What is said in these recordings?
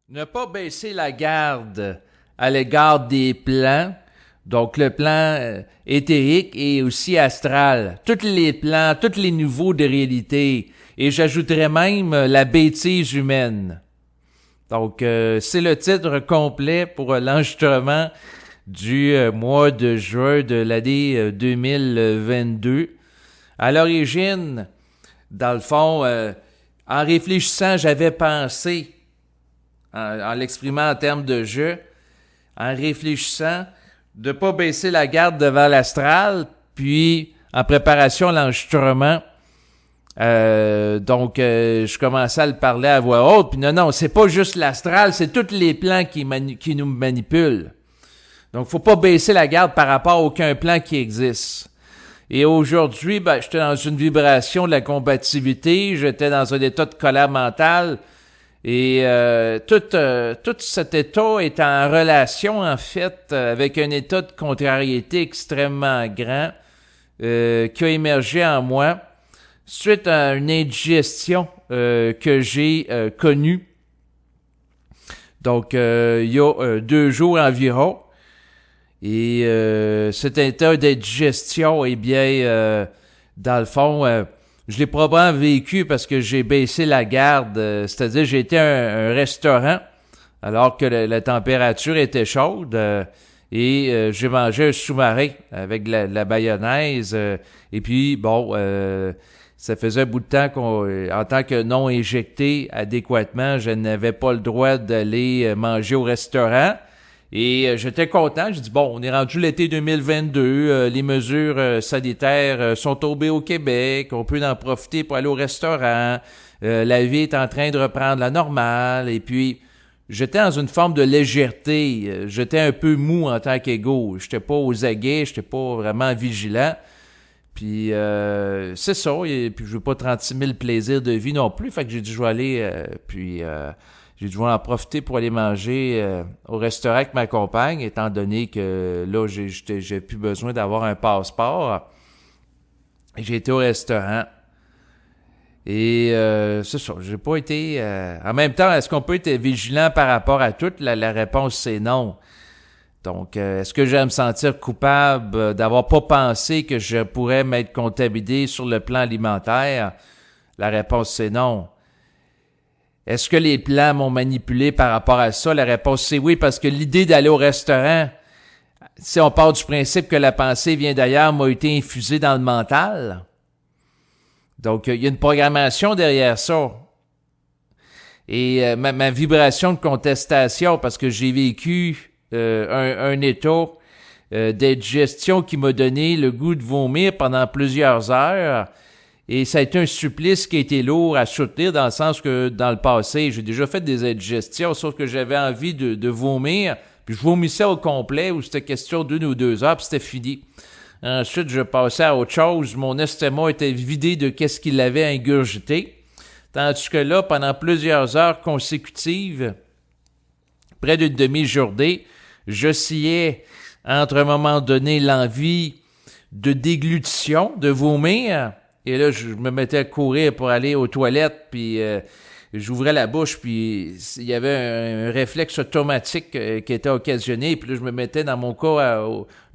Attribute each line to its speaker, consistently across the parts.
Speaker 1: Ne pas baisser la garde à l'égard des plans, donc le plan éthérique et aussi astral, tous les plans, tous les niveaux de réalité, et j'ajouterais même la bêtise humaine. Donc, c'est le titre complet pour l'enregistrement du mois de juin de l'année 2022. À l'origine, dans le fond, en réfléchissant, j'avais pensé en l'exprimant en termes de jeu, en réfléchissant, de ne pas baisser la garde devant l'astral, puis en préparation à l'enregistrement, je commençais à le parler à voix haute, puis non, c'est pas juste l'astral, c'est tous les plans qui nous manipulent. Donc, faut pas baisser la garde par rapport à aucun plan qui existe. Et aujourd'hui, j'étais dans une vibration de la combativité, j'étais dans un état de colère mentale, et tout cet état est en relation, en fait, avec un état de contrariété extrêmement grand qui a émergé en moi suite à une indigestion que j'ai connue. Donc, il y a 2 jours environ. Et cet état d'indigestion, eh bien, dans le fond, je l'ai probablement vécu parce que j'ai baissé la garde. C'est-à-dire, j'ai été à un restaurant alors que la température était chaude et j'ai mangé un sous-marin avec de la mayonnaise. Et puis, ça faisait un bout de temps en tant que non injecté adéquatement, je n'avais pas le droit d'aller manger au restaurant. Et j'étais content. J'ai dit, bon, on est rendu l'été 2022. Les mesures sanitaires sont tombées au Québec. On peut en profiter pour aller au restaurant. La vie est en train de reprendre la normale. Et puis, j'étais dans une forme de légèreté. J'étais un peu mou en tant qu'égo. J'étais pas aux aguets. J'étais pas vraiment vigilant. Puis, c'est ça. Et puis, je veux pas 36 000 plaisirs de vie non plus. Fait que j'ai dit, je vais aller... j'ai dû en profiter pour aller manger au restaurant avec ma compagne, étant donné que là, j'ai plus besoin d'avoir un passeport. J'ai été au restaurant. Et c'est ça, j'ai pas été... En même temps, est-ce qu'on peut être vigilant par rapport à tout? La réponse, c'est non. Donc, est-ce que je vais me sentir coupable d'avoir pas pensé que je pourrais m'être comptabilisé sur le plan alimentaire? La réponse, c'est non. Est-ce que les plans m'ont manipulé par rapport à ça? La réponse, c'est oui, parce que l'idée d'aller au restaurant, si on part du principe que la pensée vient d'ailleurs, m'a été infusée dans le mental. Donc, il y a une programmation derrière ça. Et ma vibration de contestation, parce que j'ai vécu un état d'indigestion qui m'a donné le goût de vomir pendant plusieurs heures. Et ça a été un supplice qui a été lourd à soutenir dans le sens que dans le passé, j'ai déjà fait des indigestions, sauf que j'avais envie de vomir, puis je vomissais au complet, où c'était question d'1 ou 2 heures, puis c'était fini. Ensuite, je passais à autre chose, mon estomac était vidé de qu'est-ce qu'il avait ingurgité, tandis que là, pendant plusieurs heures consécutives, près d'une demi-journée, j'oscillais entre un moment donné l'envie de déglutition, de vomir. Et là, je me mettais à courir pour aller aux toilettes, puis j'ouvrais la bouche, puis il y avait un réflexe automatique qui était occasionné, puis là, je me mettais dans mon cas,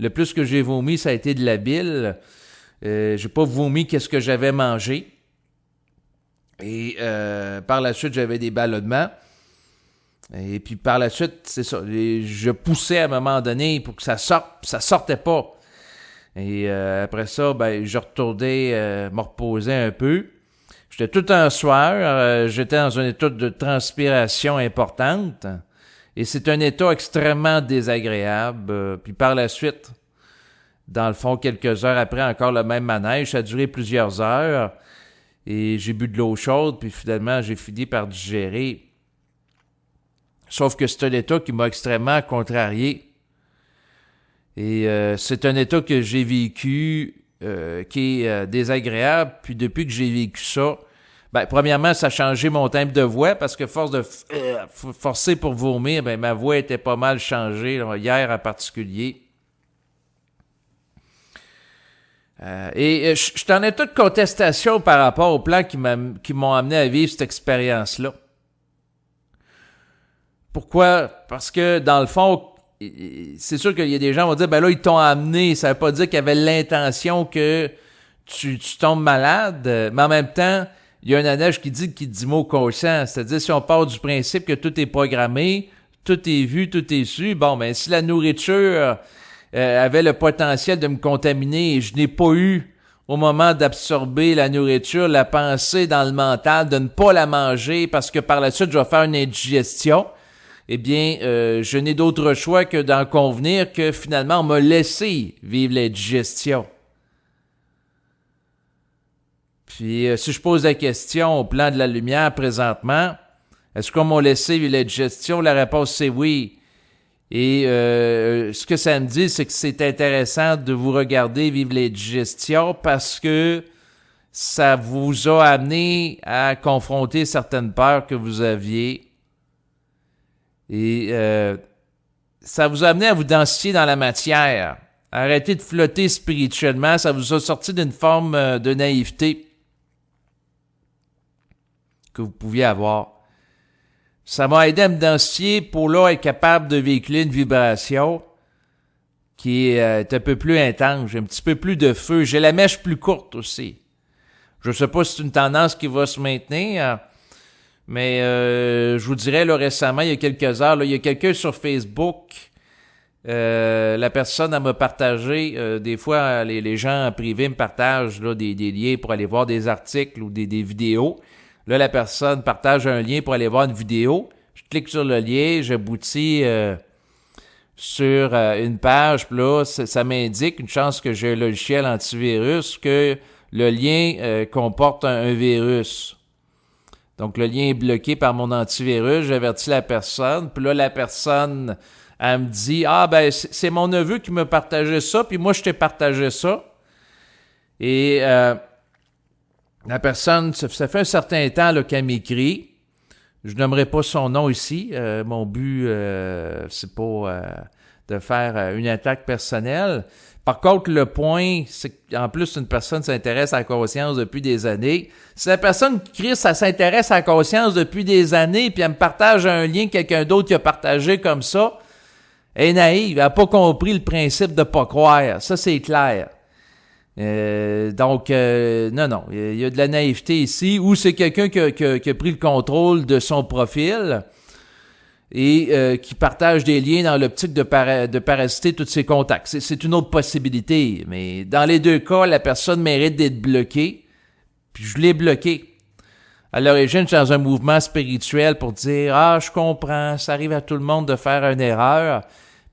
Speaker 1: le plus que j'ai vomi, ça a été de la bile. J'ai pas vomi qu'est-ce que j'avais mangé. Et par la suite, j'avais des ballonnements. Et puis par la suite, c'est ça, je poussais à un moment donné pour que ça sorte, puis ça sortait pas. Et après ça, je retournais me reposer un peu. J'étais tout en sueur, j'étais dans un état de transpiration importante. Et c'est un état extrêmement désagréable. Puis par la suite, dans le fond, quelques heures après, encore le même manège. Ça a duré plusieurs heures. Et j'ai bu de l'eau chaude, puis finalement, j'ai fini par digérer. Sauf que c'est un état qui m'a extrêmement contrarié. Et c'est un état que j'ai vécu qui est désagréable. Puis depuis que j'ai vécu ça, premièrement, ça a changé mon timbre de voix parce que force de forcer pour vomir, ma voix était pas mal changée, là, hier en particulier. Je suis en état de contestation par rapport aux plans qui m'ont amené à vivre cette expérience-là. Pourquoi? Parce que, dans le fond, c'est sûr qu'il y a des gens qui vont dire, ben là, ils t'ont amené. Ça veut pas dire qu'il y avait l'intention que tu tombes malade. Mais en même temps, il y a un adage qui dit mot conscient. C'est-à-dire, si on part du principe que tout est programmé, tout est vu, tout est su, bon, ben, si la nourriture avait le potentiel de me contaminer et je n'ai pas eu, au moment d'absorber la nourriture, la pensée dans le mental de ne pas la manger parce que par la suite, je vais faire une indigestion, eh bien, je n'ai d'autre choix que d'en convenir que finalement, on m'a laissé vivre l'indigestion. Puis, si je pose la question au plan de la lumière présentement, est-ce qu'on m'a laissé vivre l'indigestion? La réponse, c'est oui. Et ce que ça me dit, c'est que c'est intéressant de vous regarder vivre l'indigestion parce que ça vous a amené à confronter certaines peurs que vous aviez. Et ça vous a amené à vous densifier dans la matière. Arrêtez de flotter spirituellement. Ça vous a sorti d'une forme de naïveté que vous pouviez avoir. Ça m'a aidé à me densifier pour là être capable de véhiculer une vibration qui est un peu plus intense. J'ai un petit peu plus de feu. J'ai la mèche plus courte aussi. Je sais pas si c'est une tendance qui va se maintenir, mais je vous dirais là récemment, il y a quelques heures, là, il y a quelqu'un sur Facebook. La personne elle m'a partagé, des fois les gens en privé me partagent là, des liens pour aller voir des articles ou des vidéos. Là, la personne partage un lien pour aller voir une vidéo. Je clique sur le lien, j'aboutis sur une page, puis là, ça m'indique, une chance que j'ai un logiciel antivirus, que le lien comporte un virus. Donc, le lien est bloqué par mon antivirus, j'avertis la personne, puis là, la personne, elle me dit « Ah, ben, c'est mon neveu qui m'a partagé ça, puis moi, je t'ai partagé ça. » Et la personne, ça fait un certain temps là, qu'elle m'écrit. Je nommerai pas son nom ici. Mon but, c'est pas de faire une attaque personnelle. Par contre, le point, c'est qu'en plus, une personne s'intéresse à la conscience depuis des années. Si la personne qui crie, ça s'intéresse à la conscience depuis des années, puis elle me partage un lien que quelqu'un d'autre qui a partagé comme ça, elle est naïve, elle n'a pas compris le principe de pas croire. Ça, c'est clair. Donc, non, il y a de la naïveté ici, ou c'est quelqu'un qui a pris le contrôle de son profil et qui partage des liens dans l'optique de parasiter tous ses contacts. C'est une autre possibilité, mais dans les deux cas, la personne mérite d'être bloquée, puis je l'ai bloqué. À l'origine, je suis dans un mouvement spirituel pour dire « Ah, je comprends, ça arrive à tout le monde de faire une erreur. »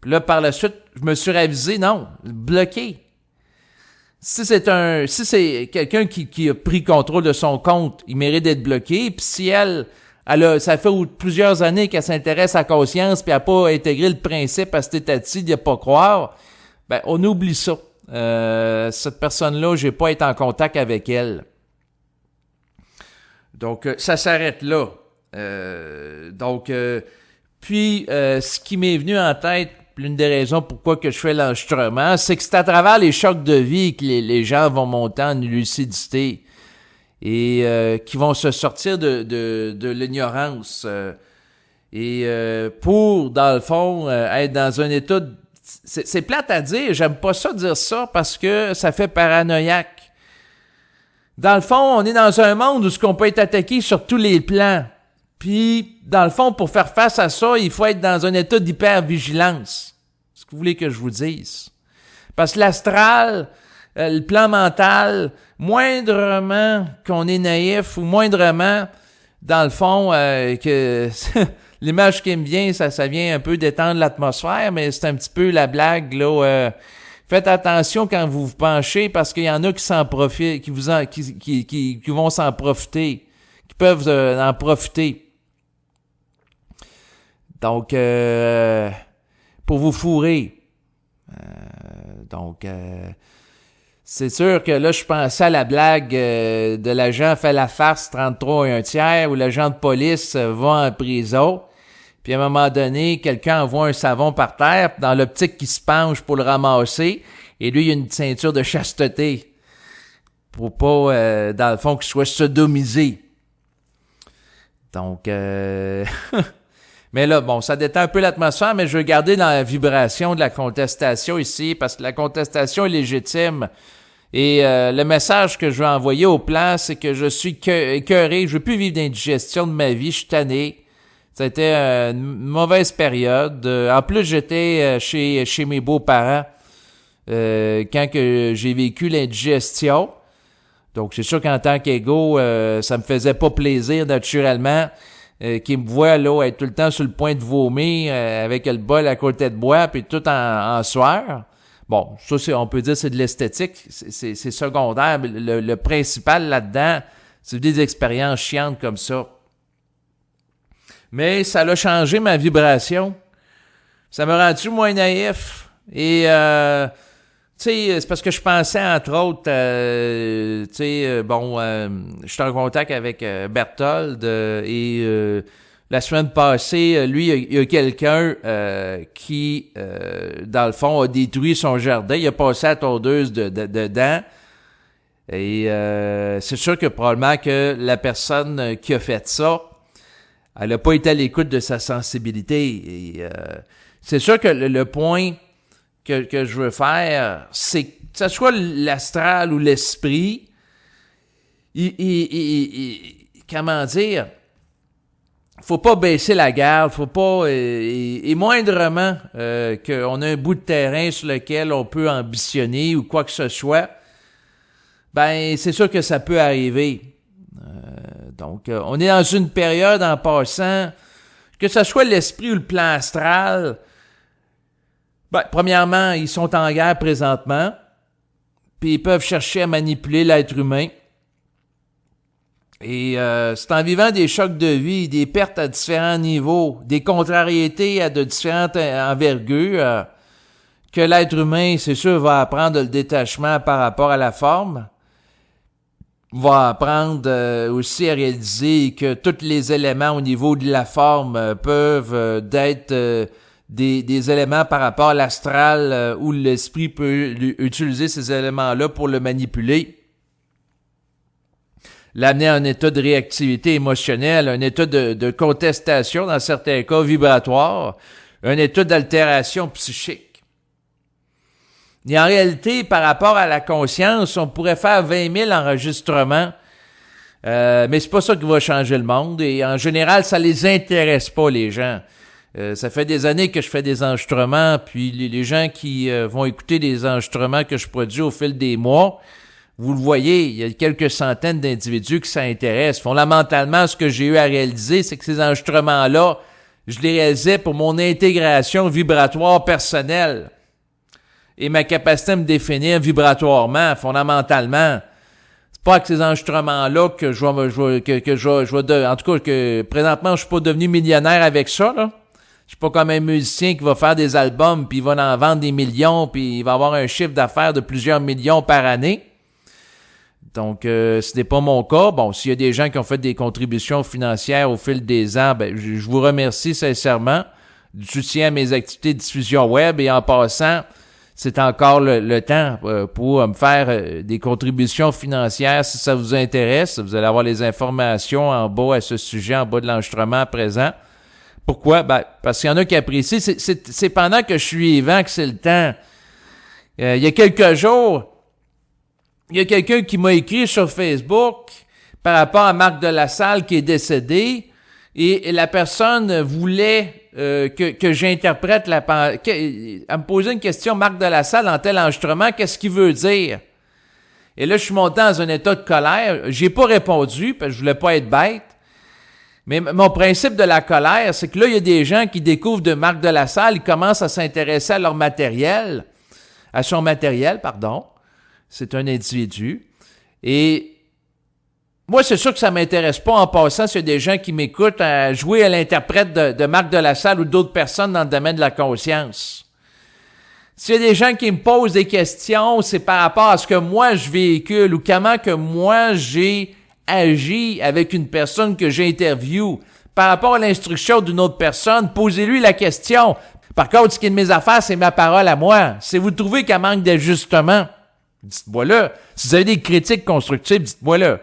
Speaker 1: Puis là, par la suite, je me suis ravisé, non, bloqué. Si c'est quelqu'un qui a pris contrôle de son compte, il mérite d'être bloqué. Puis si ça fait plusieurs années qu'elle s'intéresse à la conscience puis elle n'a pas intégré le principe à cet état-ci de ne pas croire, ben on oublie ça. Cette personne-là, j'ai pas été en contact avec elle. Donc, ça s'arrête là. Puis, ce qui m'est venu en tête, l'une des raisons pourquoi que je fais l'enregistrement, c'est que c'est à travers les chocs de vie que les gens vont monter en lucidité et qui vont se sortir de l'ignorance. Pour, dans le fond, être dans un état... C'est plate à dire, j'aime pas ça dire ça parce que ça fait paranoïaque. Dans le fond, on est dans un monde où on peut être attaqué sur tous les plans. Puis, dans le fond, pour faire face à ça, il faut être dans un état d'hypervigilance. Est-ce que vous voulez que je vous dise? Parce que l'astral, le plan mental, moindrement qu'on est naïf ou moindrement, dans le fond, que l'image qui me vient, ça vient un peu d'étendre l'atmosphère, mais c'est un petit peu la blague, là. Faites attention quand vous vous penchez parce qu'il y en a qui s'en profitent, qui vont s'en profiter, qui peuvent en profiter. Donc, pour vous fourrer. C'est sûr que là, je pensais à la blague de l'agent fait la farce 33 1/3 où l'agent de police va en prison. Puis à un moment donné, quelqu'un envoie un savon par terre dans l'optique qu'il se penche pour le ramasser. Et lui, il a une ceinture de chasteté pour pas, dans le fond, qu'il soit sodomisé. Donc, Mais là, bon, ça détend un peu l'atmosphère, mais je veux garder dans la vibration de la contestation ici, parce que la contestation est légitime. Et le message que je veux envoyer au plan, c'est que je suis écœuré, je veux plus vivre d'indigestion de ma vie, je suis tanné. Ça a été une mauvaise période. En plus, j'étais chez mes beaux-parents quand que j'ai vécu l'indigestion. Donc, c'est sûr qu'en tant qu'égo, ça me faisait pas plaisir naturellement qu'ils me voient là être tout le temps sur le point de vomir avec le bol à côté de bois puis tout en sueur. Bon, ça, on peut dire c'est de l'esthétique, c'est secondaire. Mais le principal là-dedans, c'est des expériences chiantes comme ça. Mais ça a changé ma vibration. Ça m'a rendu moins naïf. Et, tu sais, c'est parce que je pensais, entre autres, tu sais, je suis en contact avec Berthold et la semaine passée, lui, il y a quelqu'un qui, dans le fond, a détruit son jardin. Il a passé la tondeuse dedans. Et c'est sûr que probablement que la personne qui a fait ça, elle n'a pas été à l'écoute de sa sensibilité. Et c'est sûr que le point que je veux faire, c'est que ce soit l'astral ou l'esprit, comment dire, faut pas baisser la garde, faut pas, et moindrement qu'on a un bout de terrain sur lequel on peut ambitionner ou quoi que ce soit, ben c'est sûr que ça peut arriver. Donc, on est dans une période en passant, que ce soit l'esprit ou le plan astral, ben, premièrement, ils sont en guerre présentement, puis ils peuvent chercher à manipuler l'être humain. Et c'est en vivant des chocs de vie, des pertes à différents niveaux, des contrariétés à de différentes envergures, que l'être humain, c'est sûr, va apprendre le détachement par rapport à la forme, va apprendre aussi à réaliser que tous les éléments au niveau de la forme peuvent être des éléments par rapport à l'astral où l'esprit peut utiliser ces éléments-là pour le manipuler, l'amener à un état de réactivité émotionnelle, un état de contestation, dans certains cas vibratoire, un état d'altération psychique. Et en réalité, par rapport à la conscience, on pourrait faire 20 000 enregistrements, mais c'est pas ça qui va changer le monde. Et en général, ça les intéresse pas, les gens. Ça fait des années que je fais des enregistrements, puis les gens qui vont écouter des enregistrements que je produis au fil des mois, vous le voyez, il y a quelques centaines d'individus qui s'intéressent. Fondamentalement, ce que j'ai eu à réaliser, c'est que ces enregistrements-là, je les réalisais pour mon intégration vibratoire personnelle et ma capacité à me définir vibratoirement, fondamentalement. C'est pas avec ces enregistrements-là que en tout cas, que présentement, je suis pas devenu millionnaire avec ça, là. Je suis pas comme un musicien qui va faire des albums, puis il va en vendre des millions, puis il va avoir un chiffre d'affaires de plusieurs millions par année. Donc, ce n'est pas mon cas. Bon, s'il y a des gens qui ont fait des contributions financières au fil des ans, ben, je vous remercie sincèrement du soutien à mes activités de diffusion web. Et en passant, c'est encore le temps pour me faire des contributions financières si ça vous intéresse. Vous allez avoir les informations en bas à ce sujet, en bas de l'enregistrement à présent. Pourquoi? Ben, parce qu'il y en a qui apprécient. C'est pendant que je suis vivant que c'est le temps. Il y a quelques jours, il y a quelqu'un qui m'a écrit sur Facebook par rapport à Marc de la Salle qui est décédé et la personne voulait que j'interprète elle me posait une question, Marc de la Salle, dans tel enregistrement, qu'est-ce qu'il veut dire? Et là, je suis monté dans un état de colère. J'ai pas répondu parce que je voulais pas être bête. Mais mon principe de la colère, c'est que là, il y a des gens qui découvrent de Marc de la Salle, ils commencent à s'intéresser à son matériel, pardon. C'est un individu. Et moi, c'est sûr que ça m'intéresse pas en passant s'il y a des gens qui m'écoutent à jouer à l'interprète de Marc de la Salle ou d'autres personnes dans le domaine de la conscience. S'il y a des gens qui me posent des questions, c'est par rapport à ce que moi je véhicule ou comment que moi j'ai agi avec une personne que j'interviewe. Par rapport à l'instruction d'une autre personne, posez-lui la question. Par contre, ce qui est de mes affaires, c'est ma parole à moi. Si vous trouvez qu'elle manque d'ajustement, dites-moi-le. Si vous avez des critiques constructives, dites-moi-le.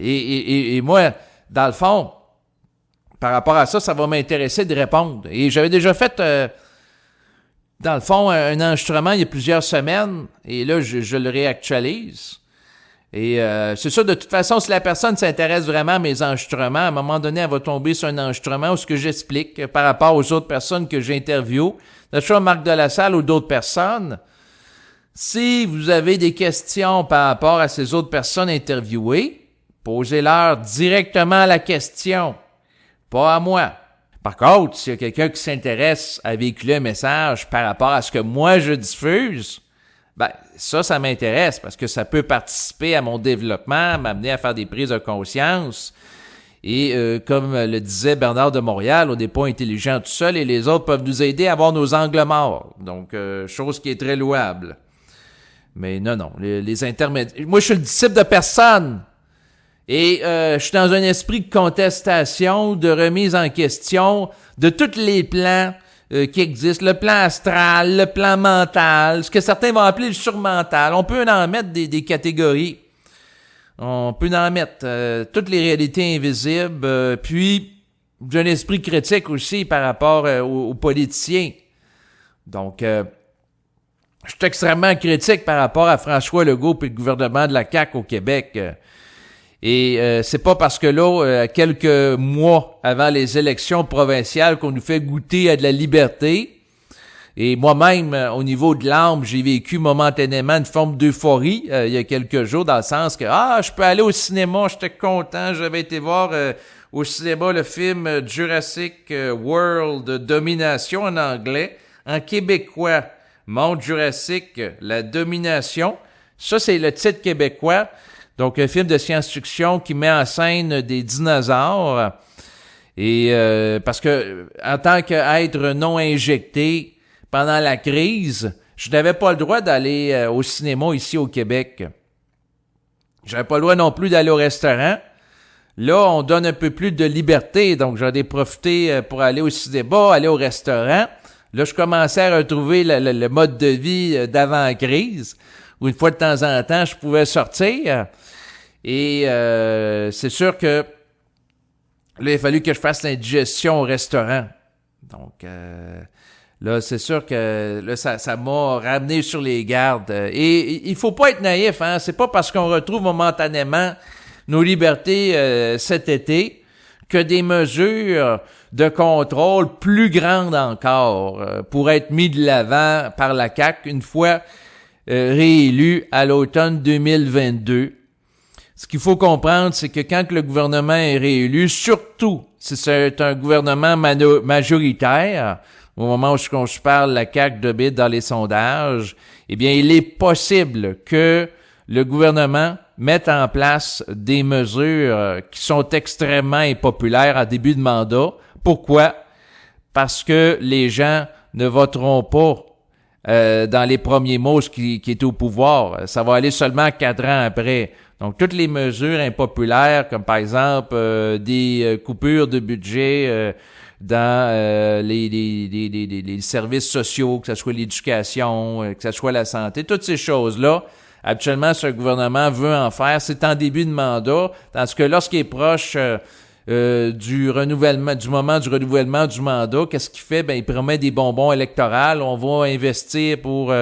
Speaker 1: Et moi, dans le fond, par rapport à ça, ça va m'intéresser de répondre. Et j'avais déjà fait, dans le fond, un enregistrement il y a plusieurs semaines, et là, je le réactualise. Et c'est ça, de toute façon, si la personne s'intéresse vraiment à mes enregistrements, à un moment donné, elle va tomber sur un enregistrement où ce que j'explique par rapport aux autres personnes que j'interviewe, que ce soit Marc Delassalle ou d'autres personnes. Si vous avez des questions par rapport à ces autres personnes interviewées, posez-leur directement la question, pas à moi. Par contre, s'il y a quelqu'un qui s'intéresse à véhiculer un message par rapport à ce que moi je diffuse, ben ça m'intéresse parce que ça peut participer à mon développement, m'amener à faire des prises de conscience. Et comme le disait Bernard de Montréal, on n'est pas intelligent tout seul et les autres peuvent nous aider à avoir nos angles morts. Donc, chose qui est très louable. Mais non, les intermédiaires... Moi, je suis le disciple de personne. Et je suis dans un esprit de contestation, de remise en question de tous les plans qui existent. Le plan astral, le plan mental, ce que certains vont appeler le surmental. On peut en mettre des catégories. On peut en mettre toutes les réalités invisibles. Puis, j'ai un esprit critique aussi par rapport aux politiciens. Donc... je suis extrêmement critique par rapport à François Legault et le gouvernement de la CAQ au Québec. Et c'est pas parce que là, quelques mois avant les élections provinciales, qu'on nous fait goûter à de la liberté. Et moi-même, au niveau de l'âme, j'ai vécu momentanément une forme d'euphorie il y a quelques jours, dans le sens que je peux aller au cinéma, j'étais content, j'avais été voir au cinéma le film Jurassic World Domination en anglais, en québécois. Monde Jurassique, la domination. Ça, c'est le titre québécois. Donc, un film de science-fiction qui met en scène des dinosaures. Et parce que, en tant qu'être non injecté pendant la crise, je n'avais pas le droit d'aller au cinéma ici au Québec. J'avais pas le droit non plus d'aller au restaurant. Là, on donne un peu plus de liberté. Donc, j'en ai profité pour aller au cinéma, aller au restaurant. Là, je commençais à retrouver le mode de vie d'avant-crise, où une fois de temps en temps, je pouvais sortir. Et c'est sûr que là, il a fallu que je fasse l'indigestion au restaurant. Donc, là, c'est sûr que là, ça m'a ramené sur les gardes. Et il faut pas être naïf, hein. C'est pas parce qu'on retrouve momentanément nos libertés cet été que des mesures de contrôle plus grandes encore pour être mis de l'avant par la CAQ une fois réélu à l'automne 2022. Ce qu'il faut comprendre, c'est que quand le gouvernement est réélu, surtout si c'est un gouvernement majoritaire, au moment où on se parle, la CAQ domine dans les sondages, eh bien, il est possible que le gouvernement mette en place des mesures qui sont extrêmement impopulaires en début de mandat. Pourquoi? Parce que les gens ne voteront pas dans les premiers mois qui est au pouvoir. Ça va aller seulement 4 ans après. Donc, toutes les mesures impopulaires, comme par exemple des coupures de budget dans les services sociaux, que ce soit l'éducation, que ce soit la santé, toutes ces choses-là, habituellement, ce gouvernement veut en faire. C'est en début de mandat, tandis que lorsqu'il est proche du moment du renouvellement du mandat, qu'est-ce qu'il fait? Ben, il promet des bonbons électoraux. On va investir pour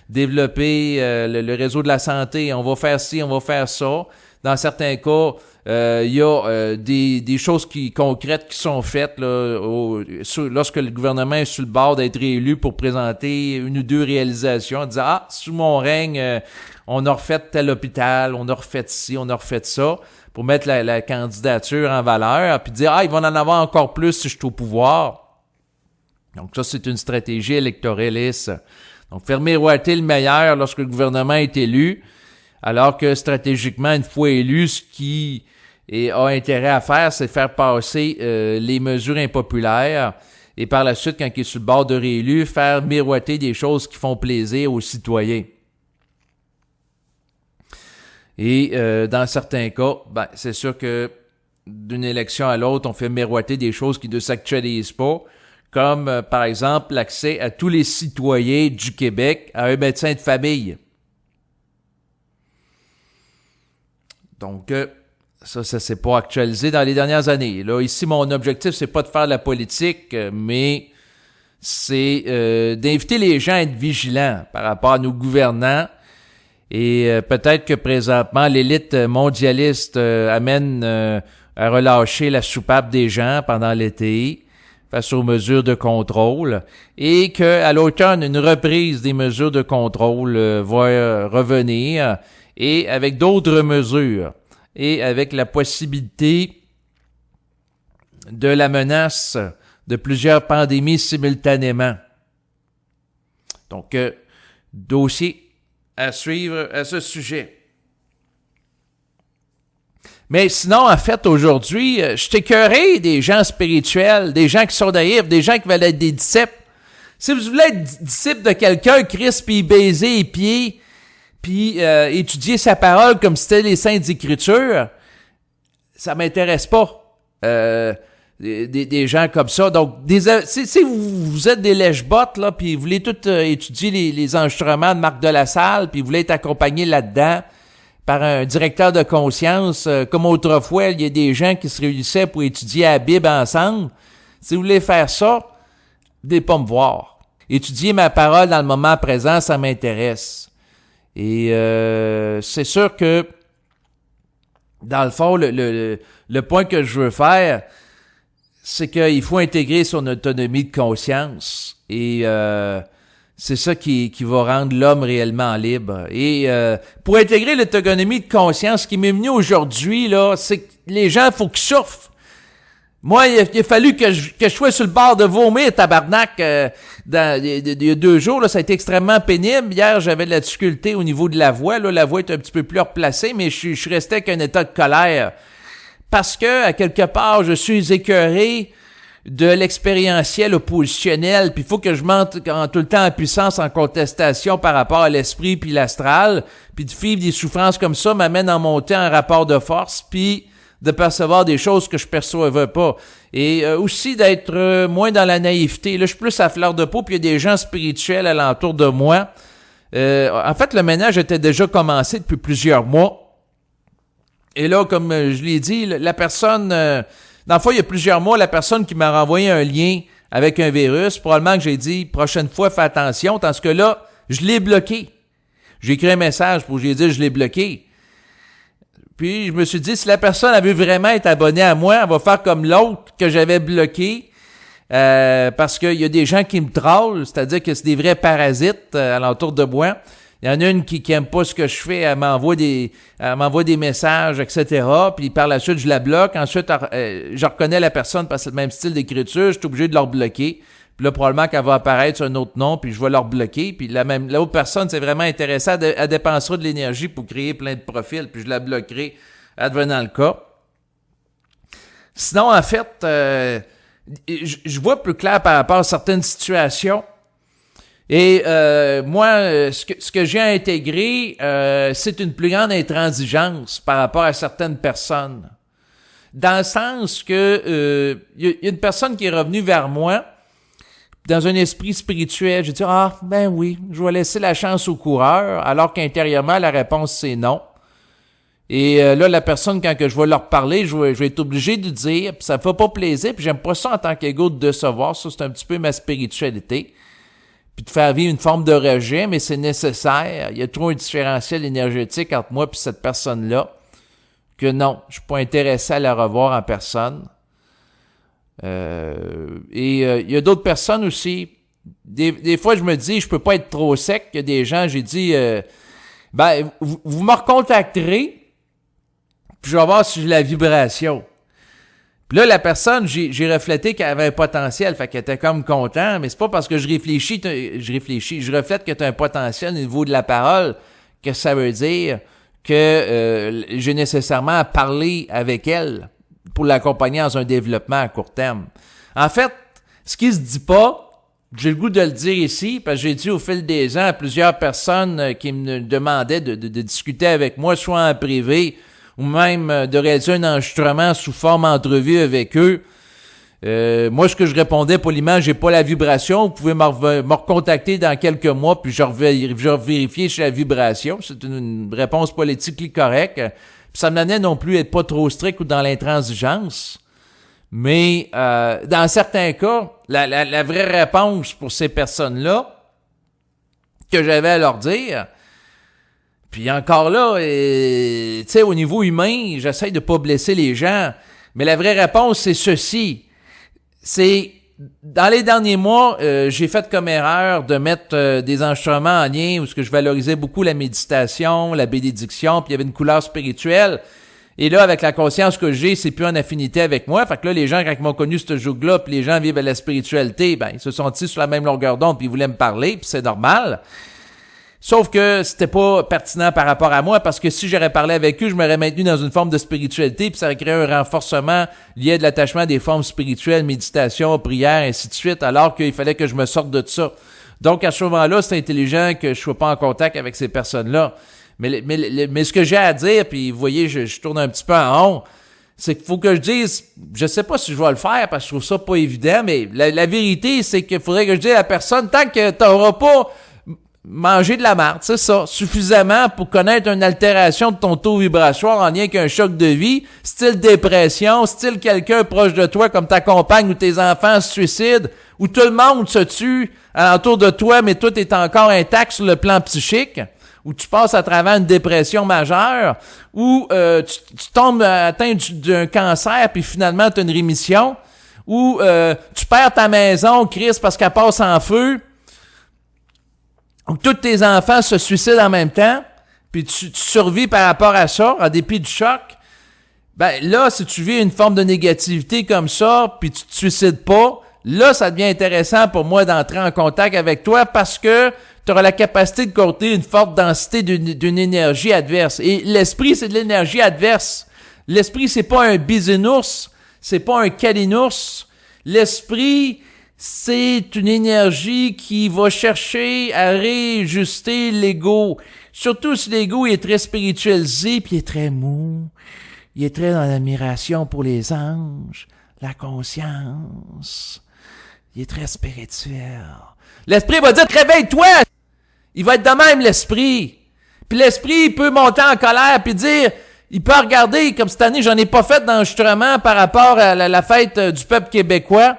Speaker 1: développer le réseau de la santé. On va faire ci, on va faire ça. Dans certains cas, il y a des choses concrètes qui sont faites là, lorsque le gouvernement est sur le bord d'être réélu pour présenter une ou deux réalisations, en disant sous mon règne, on a refait tel hôpital, on a refait ci, on a refait ça, pour mettre la candidature en valeur, puis dire il va en avoir encore plus si je suis au pouvoir. Donc ça, c'est une stratégie électoraliste. Donc faire miroiter le meilleur lorsque le gouvernement est élu, alors que stratégiquement, une fois élu, ce qui a intérêt à faire, c'est faire passer les mesures impopulaires et par la suite, quand il est sur le bord de réélu, faire miroiter des choses qui font plaisir aux citoyens. Et dans certains cas, c'est sûr que d'une élection à l'autre, on fait miroiter des choses qui ne s'actualisent pas, comme par exemple l'accès à tous les citoyens du Québec à un médecin de famille. Donc, Ça s'est pas actualisé dans les dernières années. Là, ici, mon objectif, c'est pas de faire de la politique, mais c'est d'inviter les gens à être vigilants par rapport à nos gouvernants. Et peut-être que présentement, l'élite mondialiste amène à relâcher la soupape des gens pendant l'été face aux mesures de contrôle, et qu'à l'automne, une reprise des mesures de contrôle va revenir, et avec d'autres mesures, et avec la possibilité de la menace de plusieurs pandémies simultanément. Donc, dossier à suivre à ce sujet. Mais sinon, en fait, aujourd'hui, je suis écœuré des gens spirituels, des gens qui sont naïfs, des gens qui veulent être des disciples. Si vous voulez être disciple de quelqu'un, Christ, puis baiser les pieds, puis étudier sa parole comme c'était les Saintes Écritures, ça m'intéresse pas. Des gens comme ça. Donc, si vous êtes des lèche-bottes, là, puis vous voulez tout étudier les enregistrements de Marc de la Salle, puis vous voulez être accompagné là-dedans par un directeur de conscience, comme autrefois, il y a des gens qui se réunissaient pour étudier la Bible ensemble. Si vous voulez faire ça, venez pas me voir. Étudier ma parole dans le moment présent, ça m'intéresse. Et c'est sûr que, dans le fond, le point que je veux faire, c'est qu'il faut intégrer son autonomie de conscience. Et c'est ça qui va rendre l'homme réellement libre. Et pour intégrer l'autonomie de conscience, ce qui m'est venu aujourd'hui, là, c'est que les gens, faut qu'ils souffrent. Moi, il a fallu que je sois sur le bord de vomir, tabarnak, il y a 2 jours, là, ça a été extrêmement pénible. Hier, j'avais de la difficulté au niveau de la voix, là, la voix est un petit peu plus replacée, mais je suis resté avec un état de colère. Parce que, à quelque part, je suis écœuré de l'expérientiel oppositionnel, puis il faut que je monte tout le temps en puissance, en contestation par rapport à l'esprit puis l'astral, puis de vivre des souffrances comme ça m'amène à monter en rapport de force, puis de percevoir des choses que je percevais pas. Et aussi d'être moins dans la naïveté. Là, je suis plus à fleur de peau, puis il y a des gens spirituels alentour de moi. En fait, le ménage était déjà commencé depuis plusieurs mois. Et là, comme je l'ai dit, la personne... dans le fond, il y a plusieurs mois, la personne qui m'a renvoyé un lien avec un virus, probablement que j'ai dit, prochaine fois, fais attention, parce que là, je l'ai bloqué. J'ai écrit un message pour lui dire, je l'ai bloqué. Puis, je me suis dit, si la personne a veut vraiment être abonnée à moi, elle va faire comme l'autre que j'avais bloqué, parce qu'il y a des gens qui me trollent, c'est-à-dire que c'est des vrais parasites alentour de moi. Il y en a une qui aime pas ce que je fais, elle m'envoie des messages, etc. Puis par la suite, je la bloque. Ensuite, je reconnais la personne parce que c'est le même style d'écriture, je suis obligé de leur bloquer. Puis là, probablement qu'elle va apparaître sur un autre nom, puis je vais leur bloquer. Puis l'autre personne s'est vraiment intéressée, elle dépensera de l'énergie pour créer plein de profils, puis je la bloquerai advenant le cas. Sinon, en fait, je vois plus clair par rapport à certaines situations. Et moi, ce que j'ai intégré, c'est une plus grande intransigeance par rapport à certaines personnes. Dans le sens que y a une personne qui est revenue vers moi dans un esprit spirituel. J'ai dit, ben oui, je vais laisser la chance au coureur, alors qu'intérieurement, la réponse, c'est non. Et là, la personne, quand que je vais leur parler, je vais être obligé de dire, puis ça me fait pas plaisir, puis j'aime pas ça en tant qu'égo de décevoir, ça c'est un petit peu ma spiritualité. Puis de faire vivre une forme de rejet, mais c'est nécessaire. Il y a trop un différentiel énergétique entre moi et cette personne-là, que non, je suis pas intéressé à la revoir en personne. Il y a d'autres personnes aussi. Des fois, je me dis, je peux pas être trop sec. Il y a des gens, j'ai dit, vous me recontacterez, puis je vais voir si j'ai la vibration. Puis là, la personne, j'ai reflété qu'elle avait un potentiel, fait qu'elle était comme content, mais c'est pas parce que je reflète que tu as un potentiel au niveau de la parole, que ça veut dire que j'ai nécessairement à parler avec elle pour l'accompagner dans un développement à court terme. En fait, ce qui se dit pas, j'ai le goût de le dire ici, parce que j'ai dit au fil des ans à plusieurs personnes qui me demandaient de discuter avec moi, soit en privé, ou même de réaliser un enregistrement sous forme entrevue avec eux. Moi, ce que je répondais poliment, j'ai pas la vibration, vous pouvez me recontacter dans quelques mois, puis je vais vérifier si j'ai la vibration. C'est une réponse politiquement correcte. Puis ça me donnait non plus être pas trop strict ou dans l'intransigeance. Mais dans certains cas, la vraie réponse pour ces personnes-là que j'avais à leur dire, puis encore là, tu sais, au niveau humain, j'essaie de pas blesser les gens, mais la vraie réponse, c'est ceci. C'est, dans les derniers mois, j'ai fait comme erreur de mettre des enregistrements en lien où ce que je valorisais beaucoup la méditation, la bénédiction, puis il y avait une couleur spirituelle. Et là, avec la conscience que j'ai, c'est plus en affinité avec moi. Fait que là, les gens, quand ils m'ont connu ce joug-là, puis les gens vivent à la spiritualité, ben, ils se sont dit sur la même longueur d'onde, puis ils voulaient me parler, puis c'est normal. Sauf que c'était pas pertinent par rapport à moi, parce que si j'aurais parlé avec eux, je m'aurais maintenu dans une forme de spiritualité, puis ça aurait créé un renforcement lié à de l'attachement à des formes spirituelles, méditation, prière, ainsi de suite, alors qu'il fallait que je me sorte de ça. Donc, à ce moment-là, c'est intelligent que je sois pas en contact avec ces personnes-là. Mais ce que j'ai à dire, puis vous voyez, je tourne un petit peu en rond, c'est qu'il faut que je dise, je sais pas si je vais le faire parce que je trouve ça pas évident, mais la vérité, c'est qu'il faudrait que je dise à la personne, tant que t'auras pas mangé de la marde, c'est ça, suffisamment pour connaître une altération de ton taux vibratoire en lien avec un choc de vie, style dépression, style quelqu'un proche de toi comme ta compagne ou tes enfants se suicident, où tout le monde se tue alentour de toi, mais tout est encore intact sur le plan psychique, où tu passes à travers une dépression majeure, où tu tombes atteint d'un cancer, puis finalement tu as une rémission, où tu perds ta maison, Chris, parce qu'elle passe en feu, où tous tes enfants se suicident en même temps, puis tu survis par rapport à ça, en dépit du choc, ben là, si tu vis une forme de négativité comme ça, puis tu te suicides pas, là, ça devient intéressant pour moi d'entrer en contact avec toi parce que tu auras la capacité de compter une forte densité d'une énergie adverse. Et l'esprit, c'est de l'énergie adverse. L'esprit, c'est pas un bisounours, c'est pas un câlinours. L'esprit, c'est une énergie qui va chercher à réajuster l'ego. Surtout si l'ego est très spiritualisé, puis il est très mou. Il est très dans l'admiration pour les anges, la conscience. Il est très spirituel. L'esprit va dire, réveille-toi! Il va être de même, l'esprit. Puis l'esprit, il peut monter en colère puis dire, il peut regarder, comme cette année, j'en ai pas fait d'enregistrement par rapport à la fête du peuple québécois,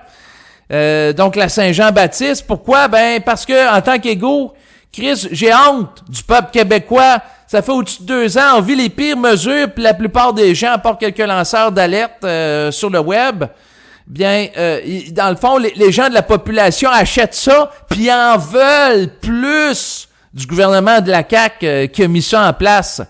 Speaker 1: donc la Saint-Jean-Baptiste. Pourquoi? Ben, parce que, en tant qu'égo, Chris, j'ai honte du peuple québécois. Ça fait au-dessus de 2 ans, on vit les pires mesures, puis la plupart des gens, à part quelques lanceurs d'alerte sur le web, bien, dans le fond, les gens de la population achètent ça, puis en veulent plus du gouvernement de la CAQ qui a mis ça en place.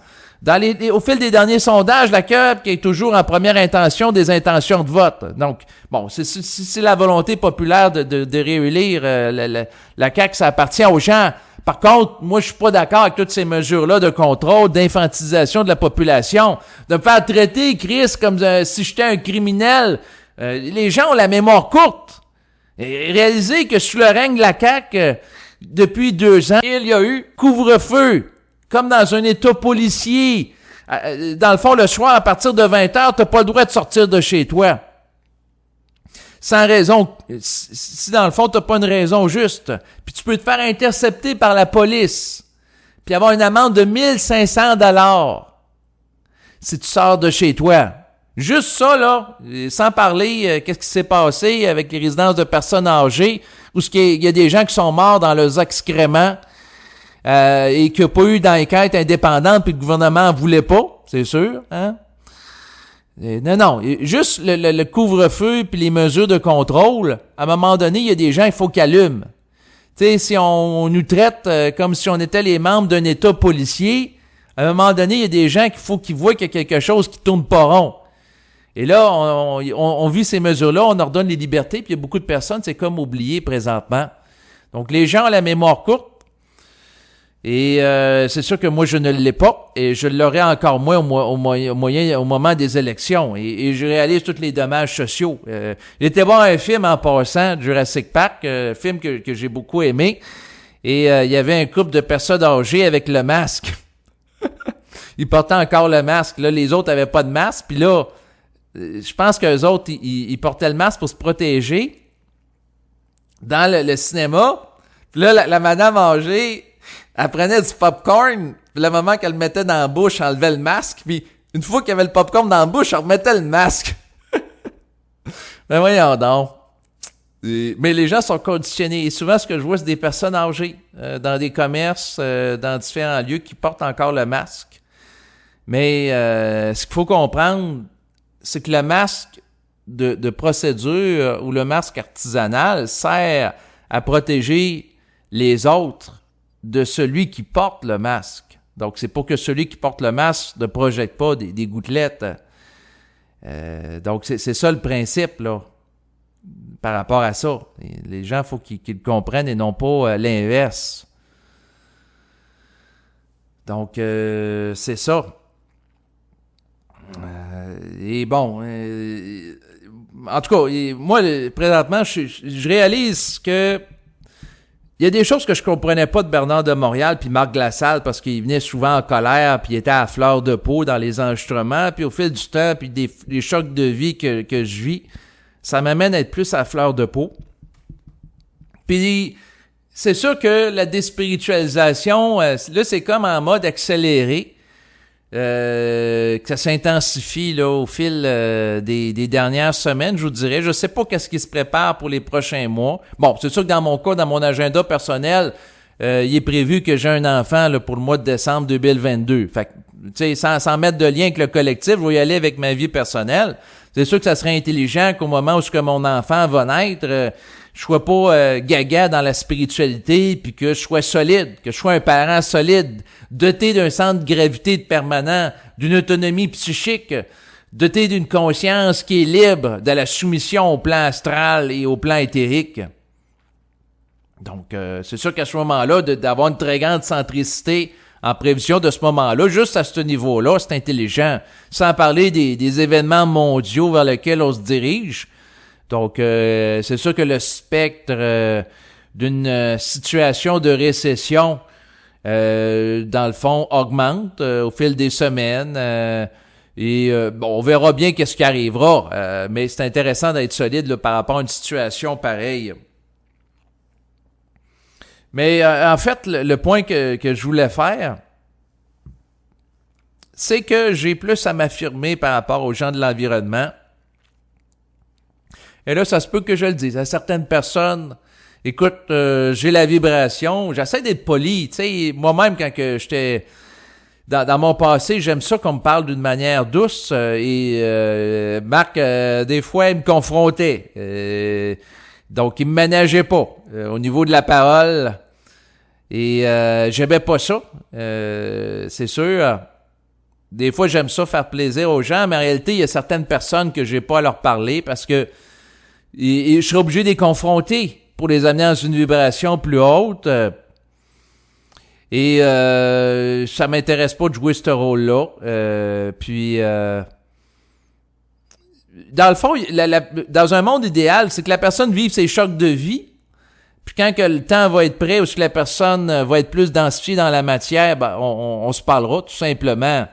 Speaker 1: Au fil des derniers sondages, la CAQ qui est toujours en première intention des intentions de vote. Donc, bon, c'est la volonté populaire de réélire la CAQ, ça appartient aux gens. Par contre, moi, je suis pas d'accord avec toutes ces mesures-là de contrôle, d'infantilisation de la population, de me faire traiter, Chris, comme si j'étais un criminel. Les gens ont la mémoire courte. Et réalisez que sous le règne de la CAQ, depuis 2 ans, il y a eu couvre-feu, comme dans un état policier. Dans le fond, le soir, à partir de 20h, t'as pas le droit de sortir de chez toi. Sans raison. Si dans le fond, t'as pas une raison juste. Puis tu peux te faire intercepter par la police. Puis avoir une amende de 1500 $. Si tu sors de chez toi. Juste ça, là, sans parler qu'est-ce qui s'est passé avec les résidences de personnes âgées, où il y a des gens qui sont morts dans leurs excréments et qu'il n'y a pas eu d'enquête indépendante, puis le gouvernement en voulait pas, c'est sûr, hein? Non, juste le couvre-feu puis les mesures de contrôle, à un moment donné, il y a des gens, il faut qu'ils allument. Tu sais, si on nous traite comme si on était les membres d'un État policier, à un moment donné, il y a des gens qu'il faut qu'ils voient qu'il y a quelque chose qui tourne pas rond. Et là, on vit ces mesures-là, on ordonne les libertés, puis il y a beaucoup de personnes, c'est comme oublié présentement. Donc, les gens ont la mémoire courte, et c'est sûr que moi, je ne l'ai pas, et je l'aurai encore moins au moment des élections. Et je réalise tous les dommages sociaux. J'étais voir un film en passant, Jurassic Park, film que j'ai beaucoup aimé, et il y avait un couple de personnes âgées avec le masque. Ils portaient encore le masque. Là, les autres avaient pas de masque, puis là, je pense qu'eux autres, ils portaient le masque pour se protéger dans le cinéma. Puis là, la madame âgée, elle prenait du popcorn, puis le moment qu'elle le mettait dans la bouche, elle enlevait le masque, puis Une fois qu'il y avait le popcorn dans la bouche, on remettait le masque. Ben voyons donc. Mais les gens sont conditionnés. Et souvent, ce que je vois, c'est des personnes âgées dans des commerces, dans différents lieux qui portent encore le masque. Mais ce qu'il faut comprendre, c'est que le masque de procédure ou le masque artisanal sert à protéger les autres de celui qui porte le masque. Donc, c'est pour que celui qui porte le masque ne projette pas des gouttelettes. Donc, c'est ça le principe, là, par rapport à ça. Les gens, il faut qu'ils le comprennent et non pas l'inverse. Donc, c'est ça. Et bon, en tout cas, moi, présentement, je réalise que il y a des choses que je comprenais pas de Bernard de Montréal puis Marc Lassalle parce qu'il venait souvent en colère puis il était à fleur de peau dans les enregistrements, puis au fil du temps puis des chocs de vie que je vis, ça m'amène à être plus à fleur de peau. Puis c'est sûr que la déspiritualisation, là c'est comme en mode accéléré. Que ça s'intensifie là au fil des dernières semaines, je vous dirais. Je sais pas qu'est-ce qui se prépare pour les prochains mois. Bon, c'est sûr que dans mon cas, dans mon agenda personnel, il est prévu que j'ai un enfant là, pour le mois de décembre 2022. Fait que, tu sais, sans mettre de lien avec le collectif, je vais y aller avec ma vie personnelle. C'est sûr que ça serait intelligent qu'au moment où mon enfant va naître, je sois pas gaga dans la spiritualité, puis que je sois solide, que je sois un parent solide, doté d'un centre de gravité permanent, d'une autonomie psychique, doté d'une conscience qui est libre de la soumission au plan astral et au plan éthérique. Donc, c'est sûr qu'à ce moment-là, d'avoir une très grande centricité en prévision de ce moment-là, juste à ce niveau-là, c'est intelligent. Sans parler des événements mondiaux vers lesquels on se dirige. Donc, c'est sûr que le spectre d'une situation de récession, dans le fond, augmente au fil des semaines. Bon, on verra bien qu'est-ce qui arrivera. Mais c'est intéressant d'être solide là, par rapport à une situation pareille. Mais en fait, le point que je voulais faire, c'est que j'ai plus à m'affirmer par rapport aux gens de l'environnement. Et là, ça se peut que je le dise. À certaines personnes, écoute, j'ai la vibration, j'essaie d'être poli. Tu sais, moi-même, quand que j'étais dans mon passé, j'aime ça qu'on me parle d'une manière douce. Marc, des fois, il me confrontait. Donc, il me ménageait pas au niveau de la parole. Et j'aimais pas ça. C'est sûr. Des fois, j'aime ça faire plaisir aux gens, mais en réalité, il y a certaines personnes que j'ai pas à leur parler parce que je serais obligé de les confronter pour les amener dans une vibration plus haute. Et ça m'intéresse pas de jouer ce rôle-là. Dans le fond, dans un monde idéal, c'est que la personne vive ses chocs de vie. Puis quand que le temps va être prêt ou que la personne va être plus densifiée dans la matière, ben, on se parlera tout simplement.